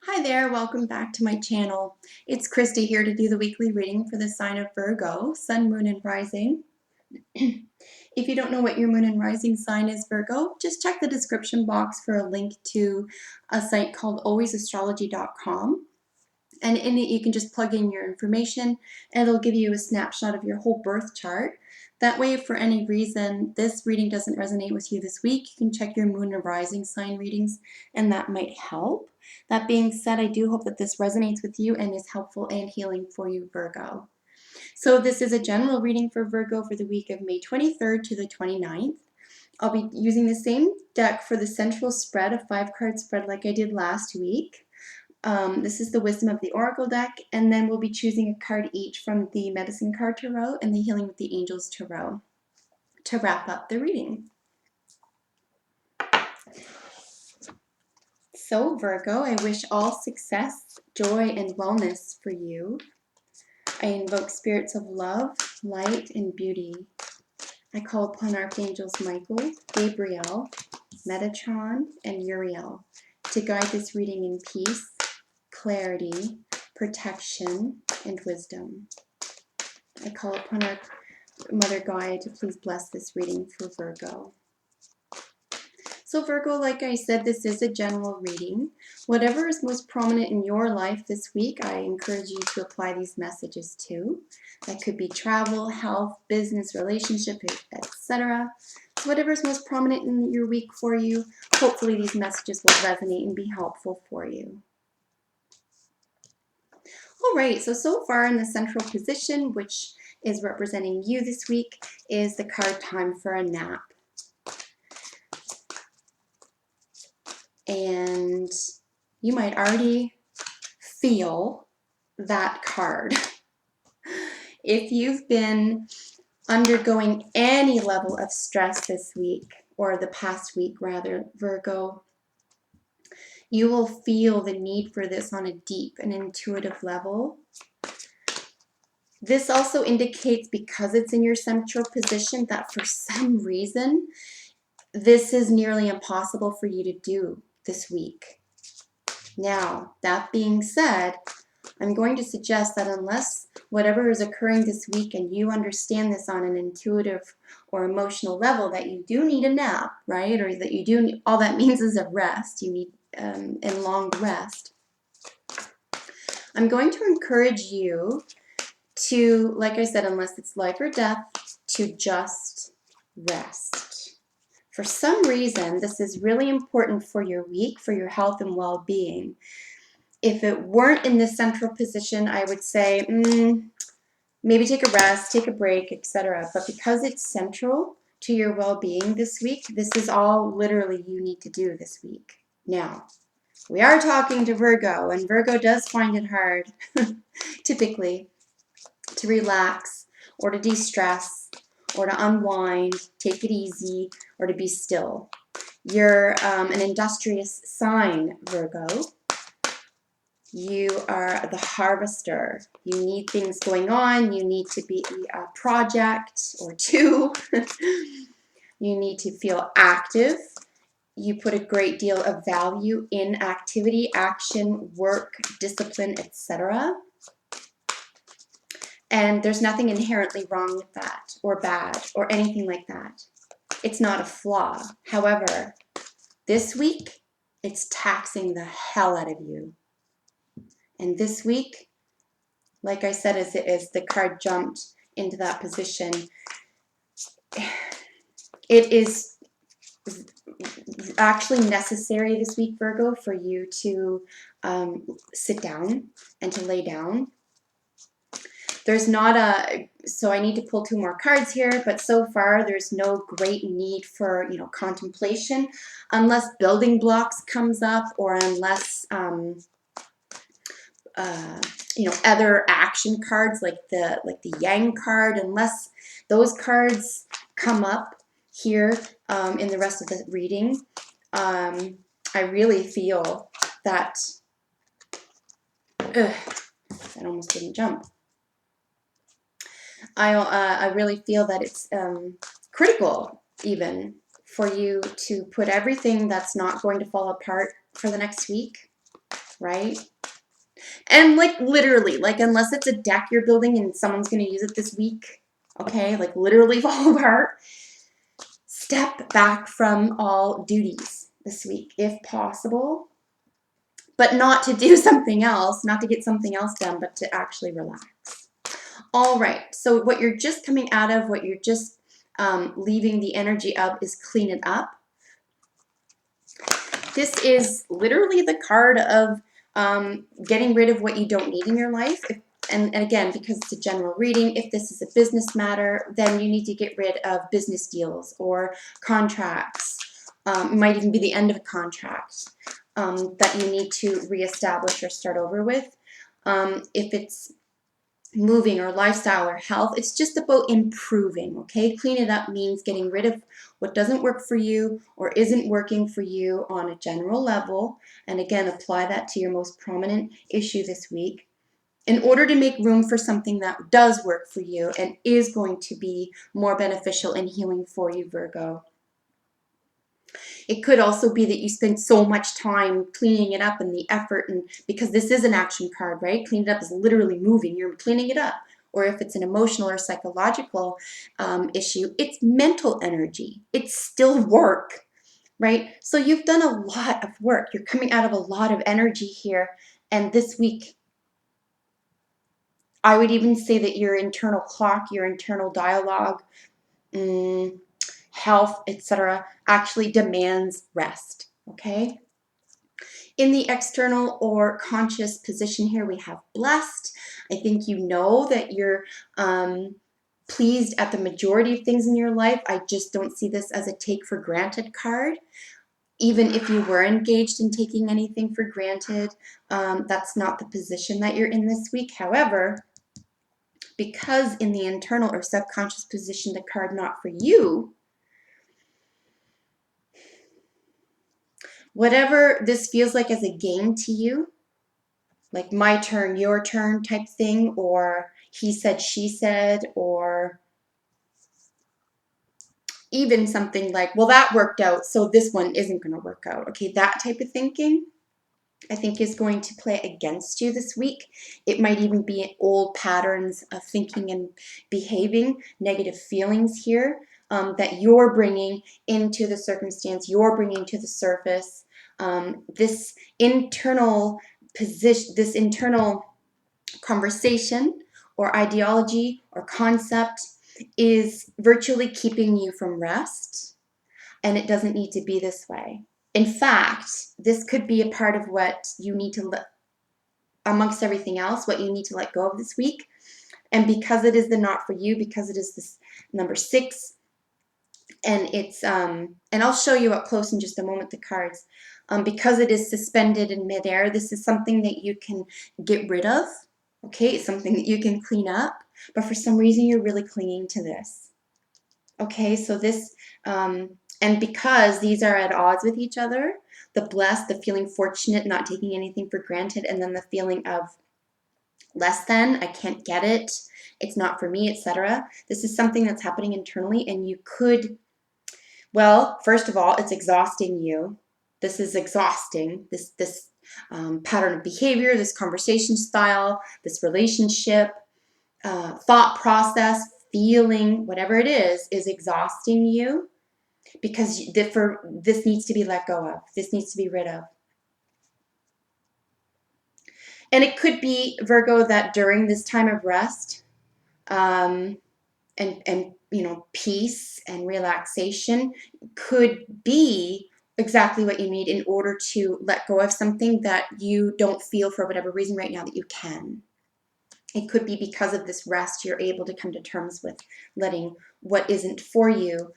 Hi there, welcome back to my channel. It's Christy here to do the weekly reading for the sign of Virgo, Sun, Moon, and Rising. If you don't know what your Moon and Rising sign is, Virgo, just check the description box for a link to a site called alwaysastrology.com. And in it, you can just plug in your information and it'll give you a snapshot of your whole birth chart. That way, if for any reason this reading doesn't resonate with you this week, you can check your Moon and Rising sign readings and that might help. That being said, I do hope that this resonates with you and is helpful and healing for you, Virgo. So this is a general reading for Virgo for the week of May 23rd to the 29th. I'll be using the same deck for the central spread, a 5-card spread like I did last week. This is the Wisdom of the Oracle deck, and then we'll be choosing a card each from the Medicine Card Tarot and the Healing with the Angels Tarot to wrap up the reading. So Virgo, I wish all success, joy, and wellness for you. I invoke spirits of love, light, and beauty. I call upon Archangels Michael, Gabriel, Metatron, and Uriel to guide this reading in peace, clarity, protection, and wisdom. I call upon our Mother Gaia to please bless this reading for Virgo. So Virgo, like I said, this is a general reading. Whatever is most prominent in your life this week, I encourage you to apply these messages to. That could be travel, health, business, relationship, etc. So whatever is most prominent in your week for you, hopefully these messages will resonate and be helpful for you. All right, so far in the central position, which is representing you this week, is the card Time for a Nap. And you might already feel that card. If you've been undergoing any level of stress this week, or the past week rather, Virgo, you will feel the need for this on a deep and intuitive level. This also indicates, because it's in your central position, that for some reason, this is nearly impossible for you to do this week. Now, that being said, I'm going to suggest that unless whatever is occurring this week and you understand this on an intuitive or emotional level, that you do need a nap, right? Or that you do need, all that means is a rest. You need a long rest. I'm going to encourage you to, like I said, unless it's life or death, to just rest. For some reason, this is really important for your week, for your health and well-being. If it weren't in this central position, I would say, maybe take a rest, take a break, etc. But because it's central to your well-being this week, this is all literally you need to do this week. Now, we are talking to Virgo, and Virgo does find it hard, typically, to relax or to de-stress or to unwind, take it easy, or to be still. You're an industrious sign, Virgo. You are the harvester. You need things going on. You need to be a project or two. You need to feel active. You put a great deal of value in activity, action, work, discipline, etc. And there's nothing inherently wrong with that or bad or anything like that. It's not a flaw. However, this week, it's taxing the hell out of you. And this week, like I said, as the card jumped into that position, it is actually necessary this week, Virgo, for you to sit down and to lay down. There's not a, so I need to pull 2 more cards here, but so far there's no great need for, contemplation unless building blocks comes up or unless, other action cards like the Yang card, unless those cards come up here in the rest of the reading, I really feel that, that almost didn't jump. I really feel that it's critical even for you to put everything that's not going to fall apart for the next week right? And like literally, like unless it's a deck you're building and someone's going to use it this week, okay, like literally fall apart, step back from all duties this week if possible, but not to do something else, not to get something else done, but to actually relax. All right, so what you're just coming out of, what you're just leaving the energy of is clean it up. This is literally the card of getting rid of what you don't need in your life. And again, because it's a general reading, if this is a business matter, then you need to get rid of business deals or contracts. It might even be the end of a contract that you need to reestablish or start over with. If it's moving or lifestyle or health, it's just about improving, okay? Clean it up means getting rid of what doesn't work for you or isn't working for you on a general level. And again, apply that to your most prominent issue this week in order to make room for something that does work for you and is going to be more beneficial and healing for you, Virgo. It could also be that you spend so much time cleaning it up and the effort, and because this is an action card, right? Clean it up is literally moving. You're cleaning it up. Or if it's an emotional or psychological issue, it's mental energy. It's still work, right? So you've done a lot of work. You're coming out of a lot of energy here. And this week, I would even say that your internal clock, your internal dialogue, health, etc., actually demands rest, okay? In the external or conscious position here, we have blessed. I think you know that you're pleased at the majority of things in your life. I just don't see this as a take for granted card. Even if you were engaged in taking anything for granted, that's not the position that you're in this week. However, because in the internal or subconscious position, the card not for you, whatever this feels like as a game to you, like my turn, your turn type thing, or he said, she said, or even something like, well, that worked out, so this one isn't going to work out. Okay, that type of thinking, I think, is going to play against you this week. It might even be old patterns of thinking and behaving, negative feelings here that you're bringing into the circumstance, you're bringing to the surface. This internal position, this internal conversation or ideology or concept is virtually keeping you from rest, and it doesn't need to be this way. In fact, this could be a part of what you need to let, amongst everything else, what you need to let go of this week. And because it is the not for you, because it is this number 6, and it's and I'll show you up close in just a moment the cards. Because it is suspended in midair, this is something that you can get rid of. Okay, it's something that you can clean up, but for some reason you're really clinging to this. Okay, so this, and because these are at odds with each other, the blessed, the feeling fortunate, not taking anything for granted, and then the feeling of less than, I can't get it, it's not for me, etc. This is something that's happening internally, and you could, well, first of all, it's exhausting you. This is exhausting, this pattern of behavior, this conversation style, this relationship, thought process, feeling, whatever it is exhausting you, because this needs to be let go of. This needs to be rid of. And it could be, Virgo, that during this time of rest and you know, peace and relaxation could be exactly what you need in order to let go of something that you don't feel for whatever reason right now that you can. It could be because of this rest, you're able to come to terms with letting what isn't for you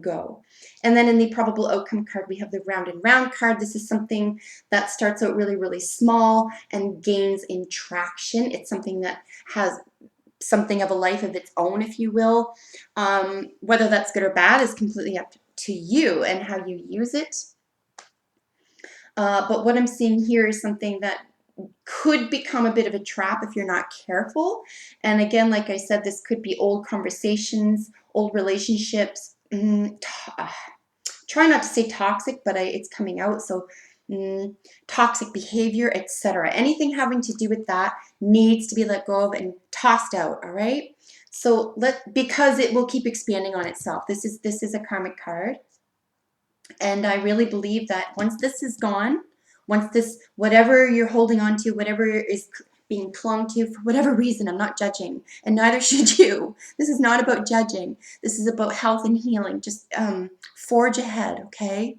go. And then in the probable outcome card, we have the round and round card. This is something that starts out really, really small and gains in traction. It's something that has something of a life of its own, if you will. Whether that's good or bad is completely up to you and how you use it. But what I'm seeing here is something that could become a bit of a trap if you're not careful. And again, like I said, this could be old conversations, old relationships. Try not to say toxic, but it's coming out. So toxic behavior, etc. Anything having to do with that needs to be let go of and tossed out, all right? So because it will keep expanding on itself. This is a karmic card. And I really believe that once this is gone, once this, whatever you're holding on to, whatever is being clung to for whatever reason, I'm not judging, and neither should you. This is not about judging. This is about health and healing. Just forge ahead, okay?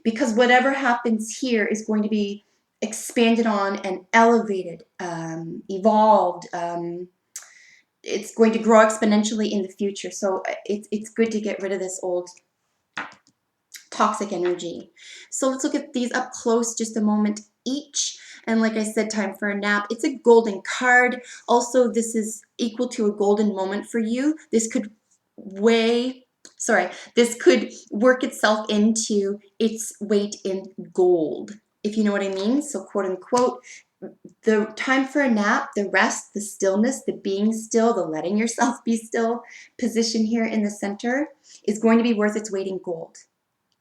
Because whatever happens here is going to be expanded on and elevated, evolved. It's going to grow exponentially in the future. So it's good to get rid of this old toxic energy. So let's look at these up close just a moment each. And like I said, time for a nap. It's a golden card. Also, this is equal to a golden moment for you. This could this could work itself into its weight in gold, if you know what I mean. So quote unquote, the time for a nap, the rest, the stillness, the being still, the letting yourself be still position here in the center is going to be worth its weight in gold.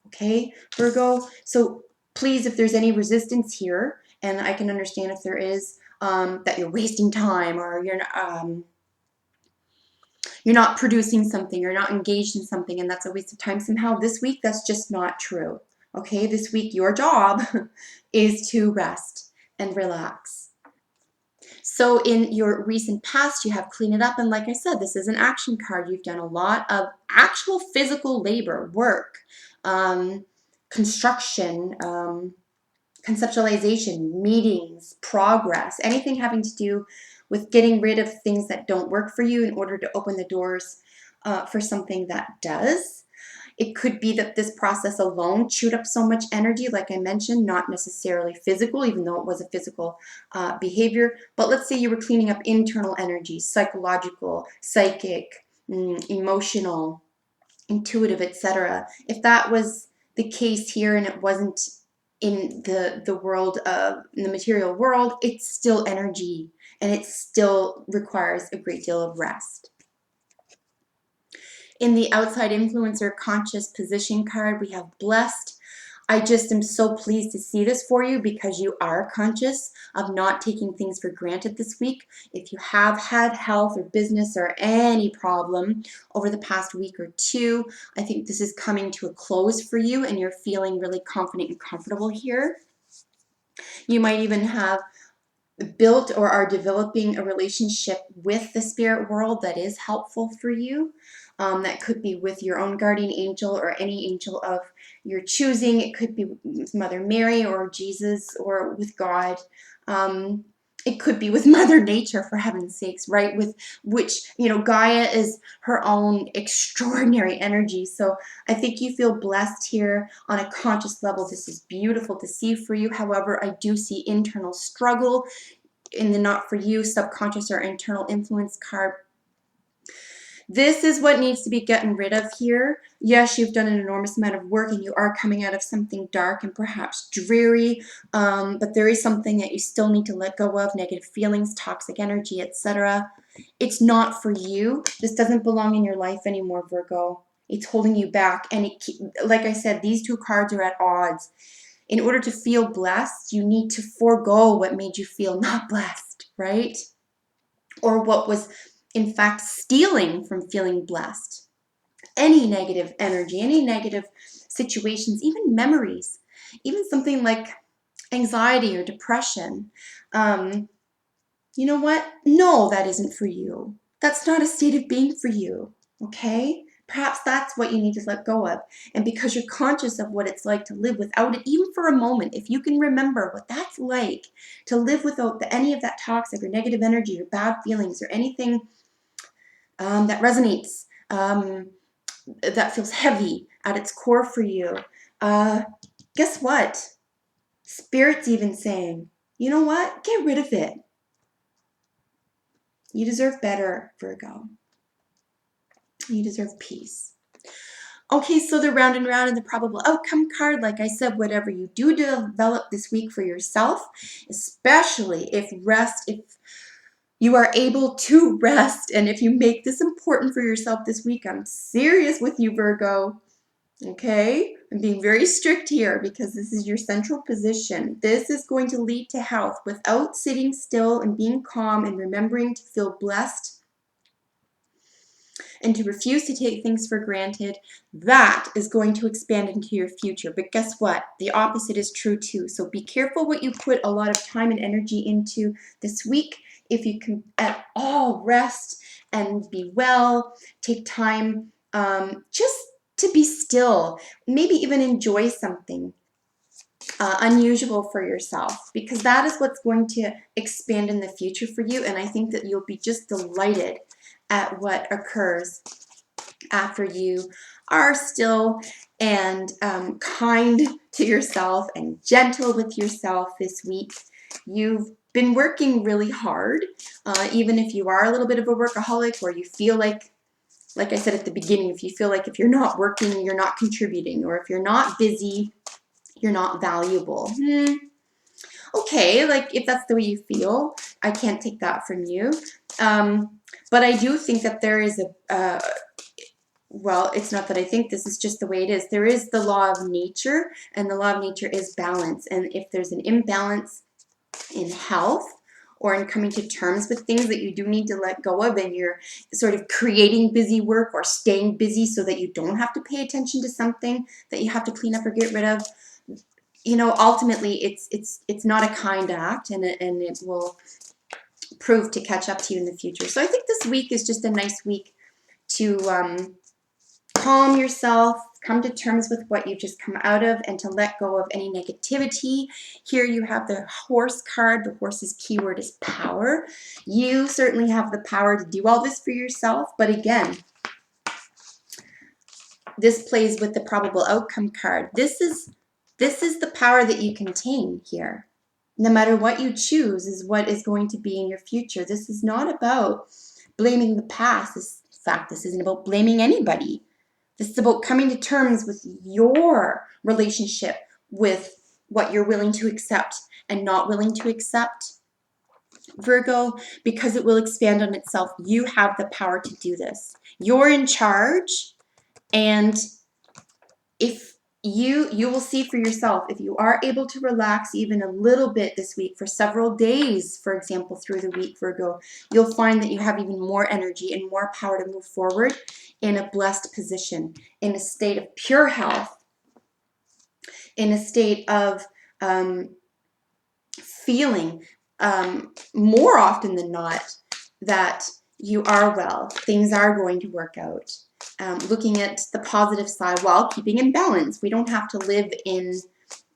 Okay, Virgo? So please, if there's any resistance here, and I can understand if there is, that you're wasting time or you're not producing something, you're not engaged in something, and that's a waste of time somehow, this week, that's just not true. Okay, this week, your job is to rest and relax. So in your recent past, you have cleaned it up, and like I said, this is an action card. You've done a lot of actual physical labor, work, construction, conceptualization, meetings, progress, anything having to do with getting rid of things that don't work for you in order to open the doors for something that does. It could be that this process alone chewed up so much energy, like I mentioned, not necessarily physical, even though it was a physical behavior. But let's say you were cleaning up internal energy, psychological, psychic, emotional, intuitive, etc. If that was the case here and it wasn't in the world of in the material world, it's still energy and it still requires a great deal of rest. In the outside influencer conscious position card, we have blessed. I just am so pleased to see this for you because you are conscious of not taking things for granted this week. If you have had health or business or any problem over the past week or two, I think this is coming to a close for you and you're feeling really confident and comfortable here. You might even have built or are developing a relationship with the spirit world that is helpful for you. That could be with your own guardian angel or any angel of your choosing. It could be with Mother Mary or Jesus or with God. It could be with Mother Nature, for heaven's sakes, right? With which, you know, Gaia is her own extraordinary energy. So I think you feel blessed here on a conscious level. This is beautiful to see for you. However, I do see internal struggle in the not for you, subconscious or internal influence card. This is what needs to be gotten rid of here. Yes, you've done an enormous amount of work and you are coming out of something dark and perhaps dreary, but there is something that you still need to let go of, negative feelings, toxic energy, etc. It's not for you. This doesn't belong in your life anymore, Virgo. It's holding you back. And like I said, these two cards are at odds. In order to feel blessed, you need to forego what made you feel not blessed, right? Or what was in fact stealing from feeling blessed. Any negative energy, any negative situations, even memories, even something like anxiety or depression. You know what? No, that isn't for you. That's not a state of being for you, okay? Perhaps that's what you need to let go of. And because you're conscious of what it's like to live without it, even for a moment, if you can remember what that's like to live without any of that toxic or negative energy or bad feelings or anything that resonates, that feels heavy at its core for you, guess what? Spirit's even saying, you know what? Get rid of it. You deserve better, Virgo. You deserve peace. Okay, so the round and round and the probable outcome card, like I said, whatever you do develop this week for yourself, especially if you are able to rest, and if you make this important for yourself this week, I'm serious with you, Virgo. Okay, I'm being very strict here because this is your central position. This is going to lead to health without sitting still and being calm and remembering to feel blessed and to refuse to take things for granted. That is going to expand into your future. But guess what? The opposite is true too. So be careful what you put a lot of time and energy into this week. If you can at all rest and be well, take time just to be still, maybe even enjoy something unusual for yourself, because that is what's going to expand in the future for you. And I think that you'll be just delighted at what occurs after you are still and kind to yourself and gentle with yourself this week. You've been working really hard, even if you are a little bit of a workaholic, or you feel like I said at the beginning, if you feel like if you're not working, you're not contributing, or if you're not busy, you're not valuable. Okay, like if that's the way you feel, I can't take that from you. But I do think that there is well, it's not that I think, this is just the way it is. There is the law of nature, and the law of nature is balance. And if there's an imbalance in health or in coming to terms with things that you do need to let go of, and you're sort of creating busy work or staying busy so that you don't have to pay attention to something that you have to clean up or get rid of, you know, ultimately it's not a kind act, and it will prove to catch up to you in the future. So I think this week is just a nice week to calm yourself, come to terms with what you've just come out of, and to let go of any negativity. Here you have the horse card. The horse's keyword is power. You certainly have the power to do all this for yourself, but again, this plays with the probable outcome card. This is the power that you contain here. No matter what you choose is what is going to be in your future. This is not about blaming the past. In fact, this isn't about blaming anybody. This is about coming to terms with your relationship with what you're willing to accept and not willing to accept. Virgo, because it will expand on itself, you have the power to do this. You're in charge, and if you will see for yourself, if you are able to relax even a little bit this week for several days, for example, through the week, Virgo, you'll find that you have even more energy and more power to move forward in a blessed position, in a state of pure health, in a state of feeling more often than not that you are well, things are going to work out. Looking at the positive side while keeping in balance. We don't have to live in,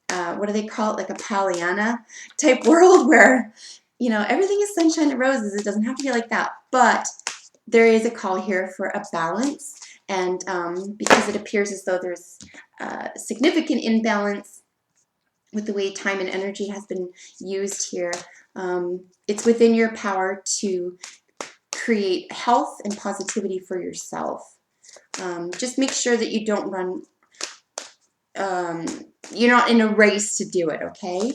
what do they call it, like a Pollyanna type world where, you know, everything is sunshine and roses. It doesn't have to be like that. But there is a call here for a balance. And because it appears as though there's significant imbalance with the way time and energy has been used here, it's within your power to create health and positivity for yourself. Just make sure that you don't run, you're not in a race to do it, okay?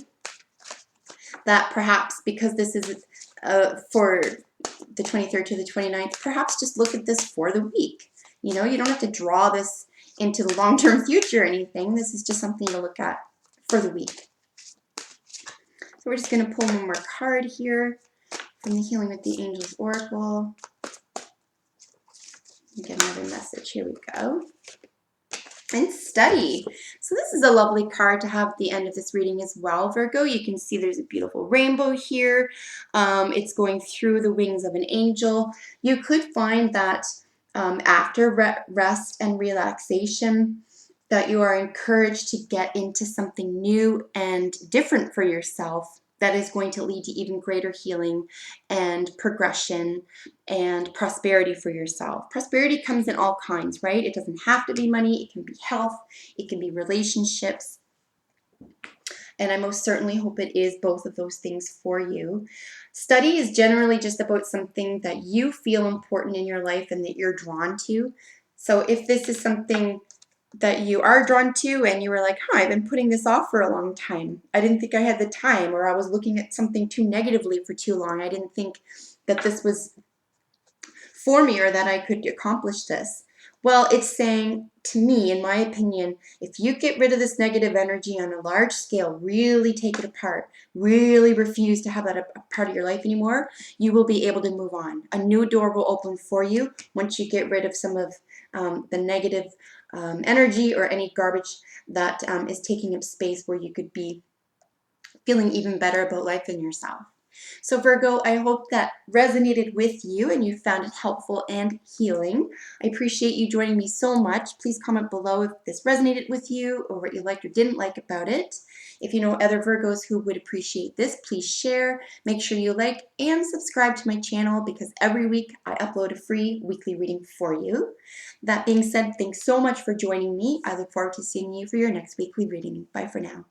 That perhaps, because this is for the 23rd to the 29th, perhaps just look at this for the week. You know, you don't have to draw this into the long-term future or anything. This is just something to look at for the week. So we're just going to pull one more card here from the Healing with the Angels Oracle. Get another message. Here we go. And study. So this is a lovely card to have at the end of this reading as well, Virgo. You can see there's a beautiful rainbow here. It's going through the wings of an angel. You could find that after rest and relaxation, that you are encouraged to get into something new and different for yourself that is going to lead to even greater healing and progression and prosperity for yourself. Prosperity comes in all kinds, right? It doesn't have to be money. It can be health. It can be relationships. And I most certainly hope it is both of those things for you. Study is generally just about something that you feel important in your life and that you're drawn to. So if this is something that you are drawn to and you were like, I've been putting this off for a long time. I didn't think I had the time, or I was looking at something too negatively for too long. I didn't think that this was for me or that I could accomplish this. Well, it's saying to me, in my opinion, if you get rid of this negative energy on a large scale, really take it apart, really refuse to have that a part of your life anymore, you will be able to move on. A new door will open for you once you get rid of some of the negative energy or any garbage that is taking up space where you could be feeling even better about life and yourself. So Virgo, I hope that resonated with you and you found it helpful and healing. I appreciate you joining me so much. Please comment below if this resonated with you or what you liked or didn't like about it. If you know other Virgos who would appreciate this, please share. Make sure you like and subscribe to my channel because every week I upload a free weekly reading for you. That being said, thanks so much for joining me. I look forward to seeing you for your next weekly reading. Bye for now.